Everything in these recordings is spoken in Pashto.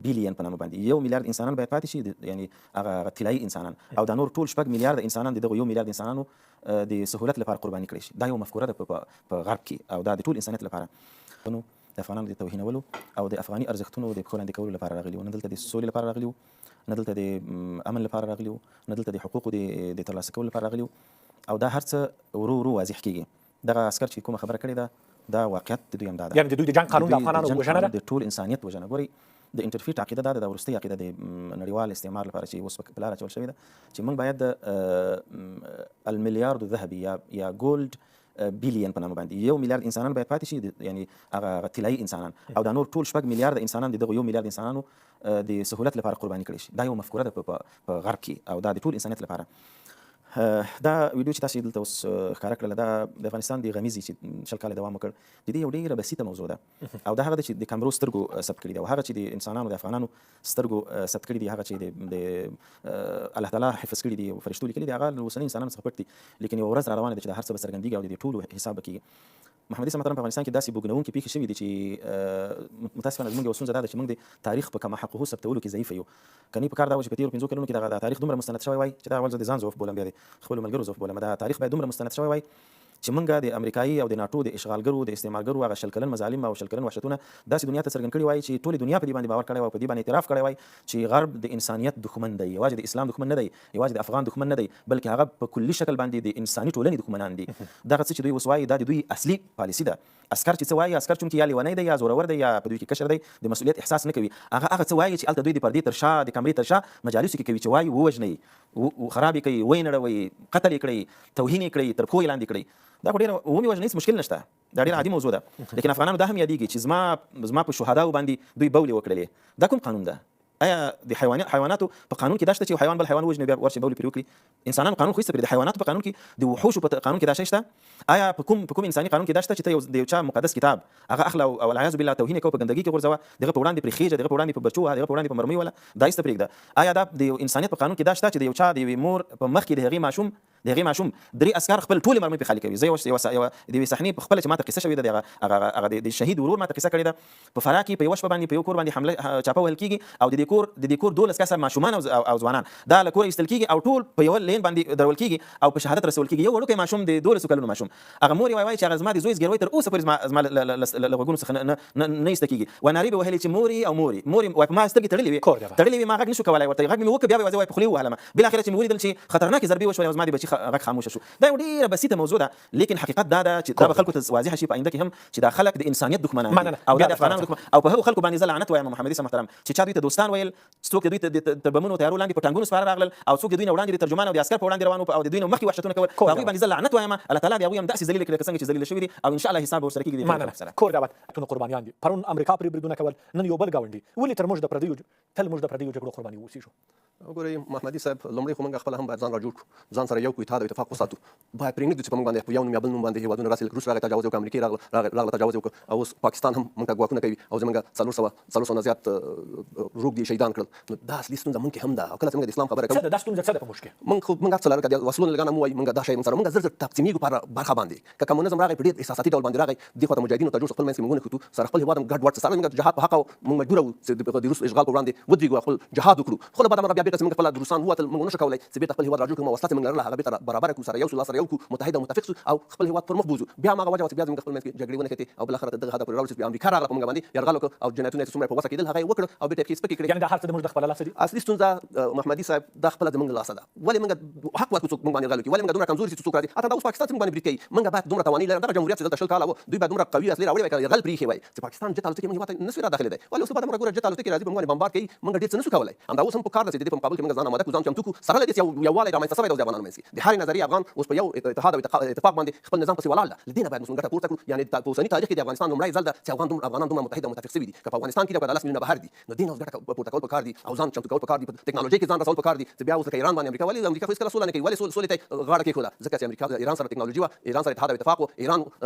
بیلیون په نامه باندې 1 میلیارد انسانان باید پاتې شي، یعنی هغه طلایي انسانان، او دا نور ټول 6 میلیارد انسانان دغه 1 میلیارد انسانانو د سهولت لپاره قرباني کړي شي. دا یو مفکوره ده په غرب کې، او دا د ټول انسانیت لپاره نو د افغانانو د توهینولو او د افغاني ارزښتونو د پښو لاندې کولو لپاره راغلي وو. نه دلته د سولې لپاره راغلي وو، نه دلته د امن لپاره راغلي وو، نه دلته د حقوقو د ترلاسه کولو لپاره راغلي وو، او دا هر څه ورو ورو واضح کېږي. دغه عسکر چې کومه خبره کړې ده دا واقعیت د دوی همدا ده، یعنې د دوی د جنګ قانون د افغانانو وژنه ده، د ټول انسانیت وژنه. ګورئ د انټرفیټ عقیده دا د وروستۍ عقیده د نړیوال استعمار لپاره چې اوس په لاره اچول شوې ده چې موږ باید د الملیارد الذهبي یا ګولډ بیلیون په نامه باندې 1 میلیارد انسانان باید پاتې شي، یعنی هغه طلایي انسانان، او دا نور ټول 6 میلیارد انسانان دغه 1 میلیارد انسانانو د سهولت لپاره قرباني کړي شي. دا یو مفکوره ده په غرب کې، او دا د ټول انسانیت لپاره. دا ویډیو چې تاسو دلته اوس ښکاره کړله دا د افغانستان د غمیزې چې 20 کاله دوام وکړ د دې یو ډېره بسیطه موضوع ده، او دا هغه ده چې د کامرو سترګو ثبت کړي دي، او هغه چې د انسانانو د افغانانو سترګو ثبت کړي دي، هغه چې د الله تعالی حفظ کړي دي او فرشتو لیکلي دي، هغه له اوسني انسانانو څخه پټ دي، لیکن یوه ورځ را روانه ده چې دا هر څه به څرګندېږي او د دې ټولو حساب به کېږي. محمدي صاحب محترم، په افغانستان کې داسې بوږنوونکې پېښې شوي دي چې متاسفانه زموږ یوه ستونزه دا ده چې موږ د تاریخ په کم حقه ثبتولو کې ضعیفه یو. که نه پکار دا و چې په تېرو 5 کلونو کې دغه تاریخ دومره مستند شوی وای چې دا اول زه د ځان ضعف بولم، بیا د خپلو ملګرو ضعف بولم، دا تاریخ باید دومره مستند شوی وای چې موږ د امریکایي او د ناټو د اشغالګرو د استعمارګرو هغه 20 کلن مظالم او 20 کلن وحشتونه داسې دنیا ته څرګند کړي وای چې ټولې دنیا په دې باندې باور کړی وای او په دې باندې اعتراف کړی وای چې غرب د انسانیت دښمن دی، یوازې د اسلام دښمن نه دی، یوازې د افغان دښمن نه دی، بلکې هغه په کلي شکل باندې د انساني ټولنې دښمنان دي. دغه څه چې دوی اوس وایي دا د دوی اصلي پالیسي ده. عسکر چې څه وایي، عسکر چونکې یا لیونی دی یا زورور دی یا په دوی کې کشر دی، د مسؤلیت احساس نه کوي. هغه څه وایي چې هلته دوی د پردې تر شا د کمرې تر شا مجالسو کې کوي، چې وایي ووژنئ، خراب یې کوي، ویې نړوئ، قتل یې کړئ، توهین یې کړئ، تر پښو یې لاندې کړئ. دا خو ډېره عمومي وژنه، هېڅ مشکل نشته، دا ډېره عادي موضوع ده. لیکن افغانانو دا هم یادېږي چې زما په شهداو باندې دوی بولې وکړلې. دا کوم قانون ده؟ آیا د حیواناتو په قانون کې دا شته چې حیوان بل حیوان وژني بیا ورشي بولې پرې وکړي؟ انسانانو قانون خو هېڅ پرې، د حیواناتو په قانون کې، د وحوشو په قانون کې دا شی شته؟ آیا په کوم انساني قانون کې دا شته چې ته د یو چا مقدس کتاب هغه اخله او العیاذ بالله توهین یې کوه، په ګندګي کې غورځوه، دغه په وړاندې پرې خېږه، دغه په وړاندې په بچو، دغه په وړاندې په مرمۍ وله، دا هېڅ ته پرېږده. آیا دا د انسانیت په قانون کې دا شته چې د یو چا د یوې مور په مخ کې د هغې ماشوم 3 عسکر خپل ټولې مرمۍ پرې خالي کوي؟ زه یوه د یوې صحنې په خپله چې ما ته قصه شوې ده، هغه د شهید ورور ما ته قصه کړې ده. په فراه کې په یوه شپه باندې په یو کور باندې حمله چاپه وهل کېږي، او د دې کور 12 کسه ماشومان او ځوانان دا له کوره ایستل کېږي او ټول په یوه لین باندې درول کېږي او په شهادت رسول کېږي. یو وړوکی ماشوم د 12 کلونو ماشوم، هغه مور یې وایي چې هغه زما د زوی زګیروی تر اوسه پورې زما له غوږونو څخه نه ایسته کېږي. و نارې به وهلې چې مورې وایي په ما سترګې تړلې وې، ما غږ نشو کولی، ورته غږ مې وکړ، بیا به یوازې وایي په خولې ووهلم. بالاخره چې مې ولیدل چې خطرناکې ضربې وشولې او زما د بچي غږ خاموشه شو. دا یو ډېره بسیطه موضوع ده، لیکن حقیقت دا ده چې دا به خلکو ته واضحه شي په آینده کې هم چې دا خلک د انسانیت دښمنان دي او دا د افغانانو دښمن. او په هغو خلکو باندې زه لعنت وایم محمدي صاحب محترم چې چا دوی ته دوستان ویل، څوک دوی ته تر بمونو تیارو لاندې په ټانګونو سپاره راغلل، او څوک دوی نه وړاندې د ترجمان او د عسکر په وړاندې روان وو او د دوی نه مخکې وحشتونه کول، په هغوی باندې زه لعنت وایم. الله تعالی د هغوی هم داسې ذلیله کړي لکه څنګه چې ذلیله شوي دي، او انشاءالله حساب به ورسره کېږي. کور دعوت قربانیان دي. پرون امریکا پرې بریدونه کول، نن یو بل ګاونډي، ولې تل موږ د پردیو جګړو قرباني اوسېږو؟ وګورئ محمدي صاحب، لومړی خو موږ خپله هم باید ځان را جوړ کړو، ځان سره یو کړو، اتحاد او اتفاق وساتو. باید پرېږدو چې په موږ باندې په یو نوم یا بل نوم باندې هېوادونه راسي. روس راغی تجاوز وکړ، امریکې راغله تجاوز وکړ، او اوس پاکستان هم موږ ته ګواښونه کوي، او زموږ 400 نه زیات روږ دي شهیدان کړل. نو دا اصلي ستونزه موږ کې هم ده. او کله چې موږ د اسلام خبره کوو، دا ستونزه څه ده په موږ کې؟ موږ هر څه لرو، که د وسلو لګانه مو وایي موږ دا شی موږ سره موږ زر تقسیمېږو په برخه باندې. که کمونیزم راغی په ډېر احساساتي ډول باندې راغی، دې خوا ته مجاهدینو ته جوړ خپل منځ کې موږ ونښتو، سره خپل هېواد هم ګډ وډ سره موږ جهاد په حق او موږ مجبوره وو چې د روس اشغال په وړاندې ودرېږو، خپل جهاد وکړو. خو له بعده بیا بېرته چې موږ خپله د روسان ووتل، موږ نشو کولی چې بېرته خپل هېواد را جوړ کړو. وسله چې موږ لرله هغه بېرته برابره کړو، سره یو سو، سره یو کړو، متحد او متفق سو او خپل هېواد پر مخ بوځو. بیا هماغه وجه وه چې بیا زموږ خپل منځ کې جګړې ونښتې، او بالاخره دغه هدف پورې راوړو چې امریکا راغله په موږ باندې یرغل وکړ، او جنایتونه چې څومره په غوڅه کېدل هغه یې وکړه، او بېرته یې پښې سپکې کړې. یعنې دا هر څه زموږ د خپله لاسه دي. اصلي ستونزه محمدي صاحب دا خپله زموږ له لاسه ده. ولې موږ حق ورکړو څوک موږ باندې یرغل وکړي؟ ولې موږ دومره کمزوري چې څوک راځي؟ حتی دا اوس پاکستان چې موږ باندې برید کوي، موږ باید دومره توانایي لرو. دغه جمهوریت چې دلته 20 کاله وو، دوی باید دومره قوي اسلحې راوړې وای، که یرغل پرې ایښی وای چې پاکستان جت الوتکې موږ هېواد ته نه سوای را داخلېدی. ولې اوس بعد موږ ګوره جت الوتکې راځي په موږ باندې بمبار کوي، موږ ډېر څه نه سو کولی. همدا اوس هم پکار ده چې د دې په مقابل کې موږ ځان آماده کړو، ځان چمتو کړو، سره له دې چې یووالی رامنځته شوی ده اوس د افغانانو منځ کې. د هرې نظریې افغان اوس په یو اتحاد او اتفاق باندې خپل نظام پسې ولاړ ده. له دې نه باید موږ ګټه پورته کړو. یعنې په اوسني تاریخ کې د افغانستان لومړی ځل ده چې افغانان دومره متحد او متفق شوي دي. که په افغانستان کې دي او که د 10 میلیونه بهر دي، نو دې نه اوس ګټه پورته کول پکار دي او ځان چمتو کول پکار دي. په ټکنالوژي کې ځان رسول پکار دي چې بیا اوس لکه ایران باندې امریکا، ولې امریکا خو هېڅکله سوله نه کوي؟ ولې سولې ته غاړه کېښوده؟ ځکه چې امریکا ایران سره ټکنالوژي وه، ایران سره اتحاد او اتفاق و، ایران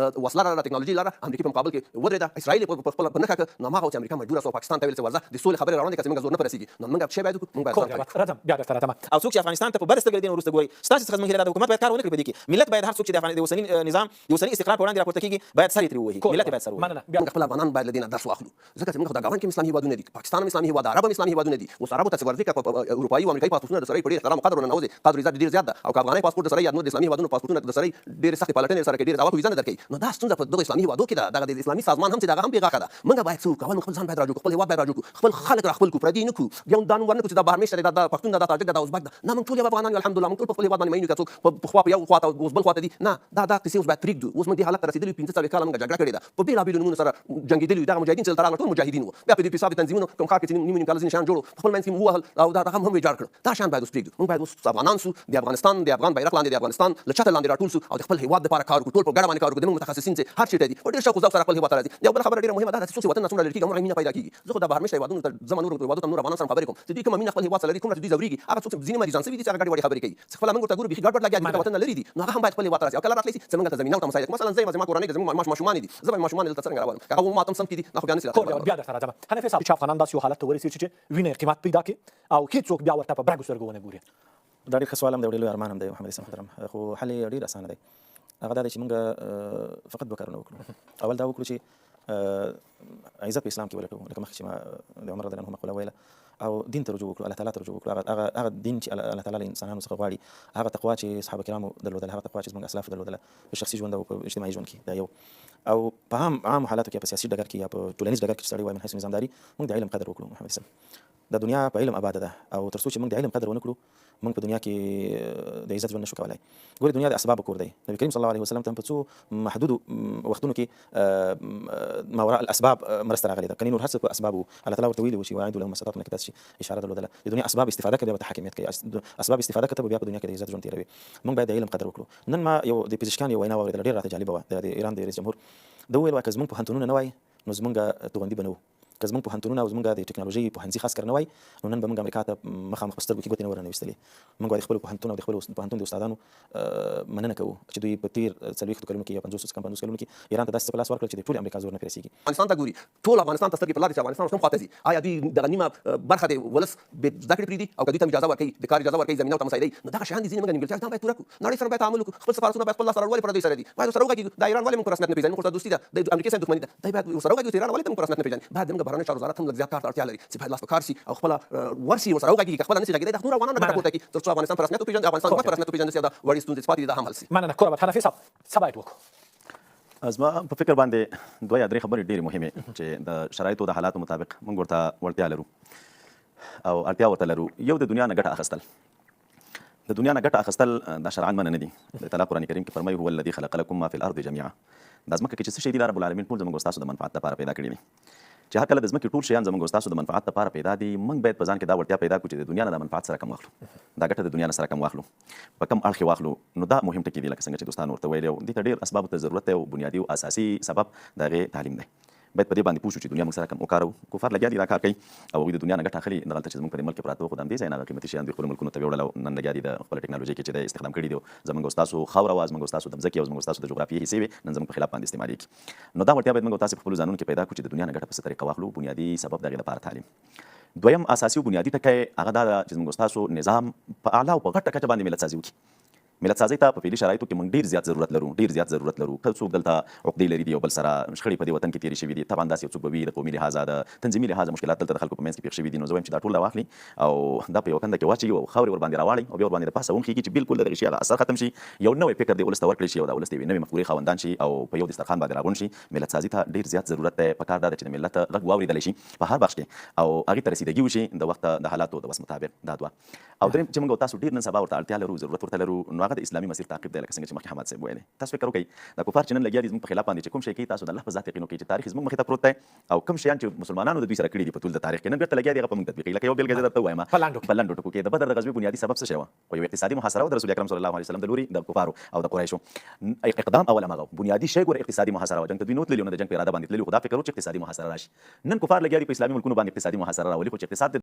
وسله لرله، ټکنالوژي لرله، امریکا په مقابل کې ودرېده، اسرائیل یې په خپله په نښه کړه. نو هماغه چې امریکا مجبوره سوه پاکستان ته ویل چې ورځه د سولې خبرې روانې دي، که چې موږ زور نه پرې رسېږي، نو موږ شی باید وکړو، موږ باید راځم بیا درته راځم. او څوک چې افغانستان ته په بده سترګه دي، نو وروسته ګورئ ستاسې څخه زموږ هیله ده حکومت باید کار ونه کړي په دې کې ملت باید هر څوک چې د اوسني نظام د اوسني استقرار په وړاندې راپورته کیږي باید سر یې ترې ووهي ملت باید سر ووهي مننه بیا موږ خپل افغانان باید له دې نه درس واخلو ځکه چې موږ د ګاونډ کې اسلامي هېوادونه دي پاکستان هم اسلامي هېواد عرب هم اسلامي هېوادونه دي اوس عربو ته چې ورځي که اروپایي او امریکایي پاسپورټونه د سره په ډېر احترام او قدر ورننوځي قدر عزت ډېر زیات ده او که افغاني پاسپورټ د سره یا نور د اسلامي هېوادونو پاسپورټونه د سره ډېرې سختې پلټنې سره کوي ډېر دعوت ویزه نه درکوي نو دا ستونزه په دغه اسلامي هېوادو کې ده دغه د اسلامي سازمان هم چې دغه هم بې غاښه ده موږ باید څه وکړو خپل ځان باید راجوړ کړو خپل هېواد باید راجوړ کړو خپل خلک راخپل کړو پردي نه کړو بیا دا نوم ورنه کړو چې دا بهرمېشته دی دا پښتون ده دا تاجک ده دا ازبک ده نه موږ ټول یو افغانان یو الحمدلله موږ ټول په خپل هېواد باندې مین یو که څوک پخوا په یو خواته اوس بل خواته دي نه دا قصې اوس باید پرېږدو اوس موږ دې حالت ته رسېدلي یو 15 کاله موږ جګړه کړې ده په بېلابېلو نومونو سره جنګېدلي یو دغه مجاهدین چې دلته راغلل ټول مجاهدین وو بیا په دې حساب د تنظیمونو کوم ښار کې چې نیم کاله ځینې شیان جوړ خپل منځ کې مو ووهل او دا رقم هم ویجاړ کړ دا شیان باید اوس پرېږدو موږ باید اوس افغانان سو د افغانستان د افغان بیرغ لاندې د افغانستان له چتر لاندې راټول سو او د خپل هېواد لپاره کار وکړو ټول په ګډه باندې کار وکړو زموږ متخصصین چې هر چېرته دي په ډېر شوق او ذوق سره خپل هېواد ته راځي یو بله خبره ډېره مهمه ده چې څوک چې وطن نه څومره لرې کېږي همغه مینه پیدا کېږي زه خو د بهرمېشته هېوادونو ته ځم نورو هېوادو ته نور افغانانو سره خبرې کوم چې دوی کومه مینه خپل هېواد سره لري کومه چې دوی ځورېږي هغه څوک چې ځینې مریضان شوي دي چې هغه ګډې وډې خبرې کوي چې خپله موږ ورته ګورو بیخي ګډ وډ لګیا دي وطن نه لرې دي نو هغه هم باید خپل هېواد ته راشي او کله راتلی شي چې موږ ته زمینه ورته مساعده مثلا زه یم زما کورنۍ ده زموږ ماشومان دي زه به ماشومان دلته څرنګه راولم که هغه ماته هم سم کړي دي دا خو بیا نشي راځي بیا درته راځم حنفي صاحب چې افغانان داسې یو حالت ته ورسېږي چې وینه قیمت پیدا کړي او هېڅوک بیا ورته په برګو سترګو ونه ګوري دا ډېر ښه سوال هم دی او ډېر لوی ارمان هم دی محمد اسلام محترم خو حل یې ډېر اسانه دی هغه دا دی چې موږ فقط دوه کارونه وکړو اول دا وکړو چې عزت په اسلام کې ولټوو لکه مخکې چې ما د عمر رضی الله عنه مقوله ویله او دین ته رجوع وکړو الله تعالی ته رجوع وکړو هغه دین چې الله تعالی له انسانانو څخه غواړي هغه تقوا چې صحابه کرامو درلودله هغه تقوا چې زموږ اسلاف درلودله په شخصي ژوند او په اجتماعي ژوند کې دا یو او په عام حالاتو کې په سیاسي ډګر کې یا په ټولنیز ډګر کې چې سړی وایي من حیث نظامداري موږ د علم قدر وکړو محمد اسلام د دنیا په علم آباده ده او تر څو چې موږ د علم قدر ونه کړو موږ په دنیا کې د عزت ژوند نشو کولای ګورې دنیا د اسبابو کور دی نبي کریم صلی الله علیه وسلم ته په څو محدودو وختونو کې ما وراء الاسباب مرسته راغلې ده کني نور هر څه په اسبابو الله تعالی ورته ویلي و چې واعدوا لهم ما استطعتم کې تاسو اشاره درلودله د دنیا اسباب استفاده کوي او حاکمیت کوي اسباب استفاده کوي بیا په دنیا کې د عزت ژوند تیروي موږ باید د علم قدر وکړو نن ما یو د پزشکان یو وینا واورېدله ډېره راته جالبه وه د ایران د رئیس جمهور ده وویل که زموږ پوهنتونونه نه وای نو زموږ توغندي به نه وو که زموږ پوهنتونونه او زموږ د ټکنالوژۍ پوهنځي خاص کر نه وای نو نن به موږ امریکا ته مخامخ په سترګو کې ګوتې نه ورنویستلې موږ باید خپل پوهنتون او د خپل پوهنتون د استادانو مننه کوو چې دوی په تېر 40 کلونو کې یا 50 کلونو کې ایران ته داسې په لاس ورکړل چې د ټول امریکا زور نه پرې رسېږي افغانستان ته ګوري ټول افغانستان ته سترګې په لار دي چې افغانستان اوس هم خواته ځي آیا دوی دغه نیمه برخه د ولس بې زده کړې پرېږدي او که دوی ته اجازه ورکوي د کار اجازه ورکوي زمینه ورته مساعدوي نو دغه شیان دي ځینې موږ نیمګړتیاوې دا باید پوره کړو نړۍ سره باید تعامل وکړو خپل سفارتونه باید خپل لاسته راوړل پردوی سره دي باید ورسره وغږېږو دا ایران ولې موږ په رسمیت نه پېژني موږ ورسره دوستي ده د امریکې سره دښمني ده دی باید ورسره وغږېږو چې ایران ولې موږ په رسمیت نه پېژني باید زموږ بهرنۍ چارو وزارت هم لږ زیات کار ته اړتیا لري چې باید لاس په کار شي او خپله ورشي ورسره وغږېږي که خپله نشي غږېدی د نورو افغانانو ګټه پورته کړي تر څو افغانستان په رسمیت وپېژني افغانستان حکومت په رسمیت وپېژندل شي او دا وړې ستونزې چې پاتې دي دا هم حل شي مننه کوربت حنفي صاحب څه باید وکړو زما په فکر باندې دوه یا درې خبرې ډېرې مهمې چې د شرایطو د حالاتو مطابق موږ ورته وړتیا لرو او اړتیا ورته لرو یو د دنیا نه ګټه اخیستل د دنیا نه ګټه اخیستل دا شرعاً منع نه دي د تعالی قرآن کریم کې فرمایي هو الذي خلق لكم ما في الارض جميعا دا ځمکه کې چې څه شی دي دا رب العالمین ټول زموږ ستاسو د منفعت لپاره پیدا کړي دي چې هر کله د ځمکې ټول شیان زموږ ستاسو د منفعت لپاره پیدا دي موږ باید په ځان کې دا وړتیا پیدا کړو چې د دنیا نه د منفعت سره کم واخلو دا ګټه د دنیا نه سره کم واخلو په کم اړخ واخلو نو دا مهم ټکي دي لکه څنګه چې دوستان ورته ویلي او دې ته ډېر اسبابو ته ضرورت دی او بنیادي او اساسي سبب د هغې تعلیم دی باید په دې باندې پوه شو چې دنیا موږ سره کم وکاروو کفار لګیا دي دا کار کوي او هغوی د دنیا نه ګټه اخلي دغلته چې زموږ په دې ملک کې پراته خو د همدې ځای نه هغه قیمتي شیان دوی خپلو ملکونو ته ویوړل او نن لګیا دي د خپله ټکنالوژۍ کې چې دی استخدام کړي دي زموږ او ستاسو خاوره وه زموږ او ستاسو د مځکې او زموږ او ستاسو د جغرافیې حصې وې نن زموږ په خلاف باندې استعمالېږي نو دا وړتیا باید موږ او تاسې په خپلو ځانونو کې پیدا کړو چې د دنیا نه ګټه په څه طریقه واخلو بنیادي سبب د هغې لپاره تعلیم دویم اساسي او بنیادي ټکی هغه دا ده چې زموږ او ستاسو نظام په اعلی او په غټه کچه باندې ملت سازي وکړي ملت سازۍ ته په فعلي شرایطو کې موږ ډېر زیات ضرورت لرو که څوک دلته عقدې لري دي یو بل سره شخړې په دې وطن کې تېرې شوي دي طبعا داسې یو څوک به وي د قومي لحاظه د تنظیمي لحاظه مشکلات دلته د خلکو په منځ کې پېښ شوي دي نو زه وایم چې دا ټول راواخلي او دا په یوه کنده کې واچوي او خاورې ورباندې راواړي او بیا ورباندې د پاسه ونښېږي چې بالکل د دغې شي هغه اثر ختم شي یو نوی فکر دې ولس ته ورکړی شي او دا ولس د یوې نوې مفکورې خاوندان شي او په یو دسترخوان باندې راغونډ شي ملت سازي ته ډېر زیات ضرورت دی پکار دا ده چې د ملت غږ واورېدلی شي په هر بخش کې او هغې ته رسیدګي وشي د وخت د حالاتو د وس مطابق دا دوه او درېیم چې موږ او تاسو ډېر نن سبا ورته اړتیا لرو ضرورت ورته لرو نو هغه د اسلامي مسیر تعقیب دی لکه څنګه چې مخکې حمد صاحب ویلې تاسو فکر وکړئ دا کفار چې نن لګیا دي زموږ په خلاف باندې چې کوم شی کوي تاسو د الله په ذات یقین وکړئ چې تاریخ زموږ مخې ته پروت دی او کوم شیان چې مسلمانانو د دوی سره کړي دي په ټول د تاریخ کې نن بېرته لګیا دي هغه په موږ تطبیقوي لکه یو بېلګه زه درته ووایم په لنډو ټکو کې د بدر د غزوې بنیادي سبب څه شی وه خو یو اقتصادي محاصره وه د رسول اکرم صلی الله علیه وسلم د لوري د کفارو او د قریشو اقدام اول همغه بنیادي شی ګوره اقتصادي محاصره وه جنګ ته دوی نه تللي او نه د جنګ په اراده باندې تللي خو دا فکر و چې اقتصادي محاصره راشي نن کفار لګیا دي په اسلامي ملکونو باندې اقتصادي محاصره راولي خو چې اقتصاد